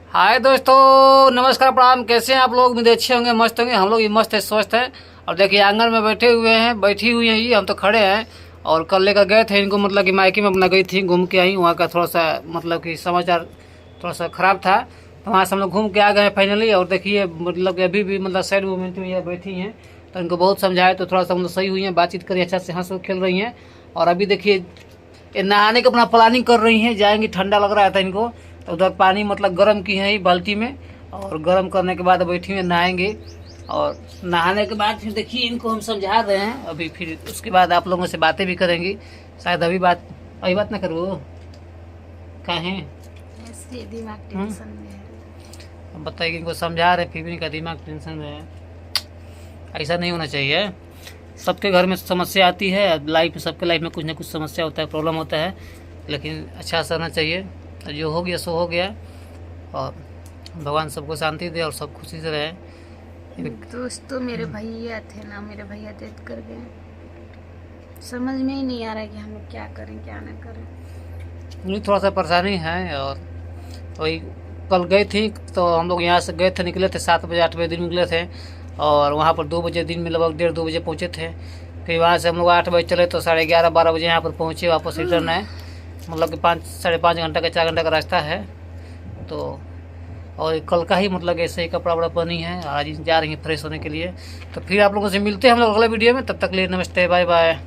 हाय दोस्तों, नमस्कार, प्रणाम। कैसे हैं आप लोग? उम्मीद अच्छे होंगे, मस्त होंगे। हम लोग भी मस्त है, स्वस्थ हैं। और देखिए आंगन में बैठे हुए हैं, बैठी हुई हैं, ये हम तो खड़े हैं। और कल लेकर गए थे इनको, मतलब कि मायके में अपना गई थी, घूम के आई। वहाँ का थोड़ा सा मतलब कि समाचार थोड़ा सा ख़राब था, तो वहाँ से हम लोग घूम के आ गए फाइनली। और देखिए मतलब कि अभी भी मतलब सैड मोमेंट में ये बैठी हैं, तो इनको बहुत समझाए तो थोड़ा सा मतलब सही हुई हैं, बातचीत करी, अच्छा से हंस खेल रही हैं। और अभी देखिए ये नहाने का अपना प्लानिंग कर रही हैं, जाएंगी। ठंडा लग रहा था इनको, तो उधर पानी मतलब गर्म की है बाल्टी में, और गर्म करने के बाद बैठी हुई नहाएंगे। और नहाने के बाद फिर देखिए इनको हम समझा रहे हैं अभी, फिर उसके बाद आप लोगों से बातें भी करेंगी। शायद अभी बात ना करो, काहे ऐसे दिमाग टेंशन में है। अब बताइए, इनको समझा रहे फिर भी इनका दिमाग टेंशन में है। ऐसा नहीं होना चाहिए। सबके घर में समस्या आती है, लाइफ में सबके लाइफ में कुछ ना कुछ समस्या होता है, प्रॉब्लम होता है, लेकिन अच्छा से रहना चाहिए। जो हो गया सो हो गया, और भगवान सबको शांति दे और सब खुशी से रहे। दोस्तों मेरे भैया थे ना, मेरे भैया डेथ कर गए। समझ में ही नहीं आ रहा है कि हम लोग क्या करें क्या ना करें। मुझे थोड़ा सा परेशानी है। और वही कल गई थी, तो हम लोग यहाँ से गए थे, निकले थे 7 बजे 8 बजे दिन निकले थे, और वहाँ पर 2 बजे दिन में लगभग 1:30-2 बजे पहुँचे थे। फिर वहाँ से हम लोग 8 बजे चले, तो 11:30-12 बजे यहाँ पर पहुँचे। वापस रिटर्न है, मतलब कि 5-5.5 घंटा का 4 घंटा का रास्ता है। तो और कल का ही मतलब ऐसे ही कपड़ा वपड़ा पहनी है, आज जा रही है फ्रेश होने के लिए। तो फिर आप लोगों से मिलते हैं हम लोग अगले वीडियो में। तब तक लिए नमस्ते, बाय बाय।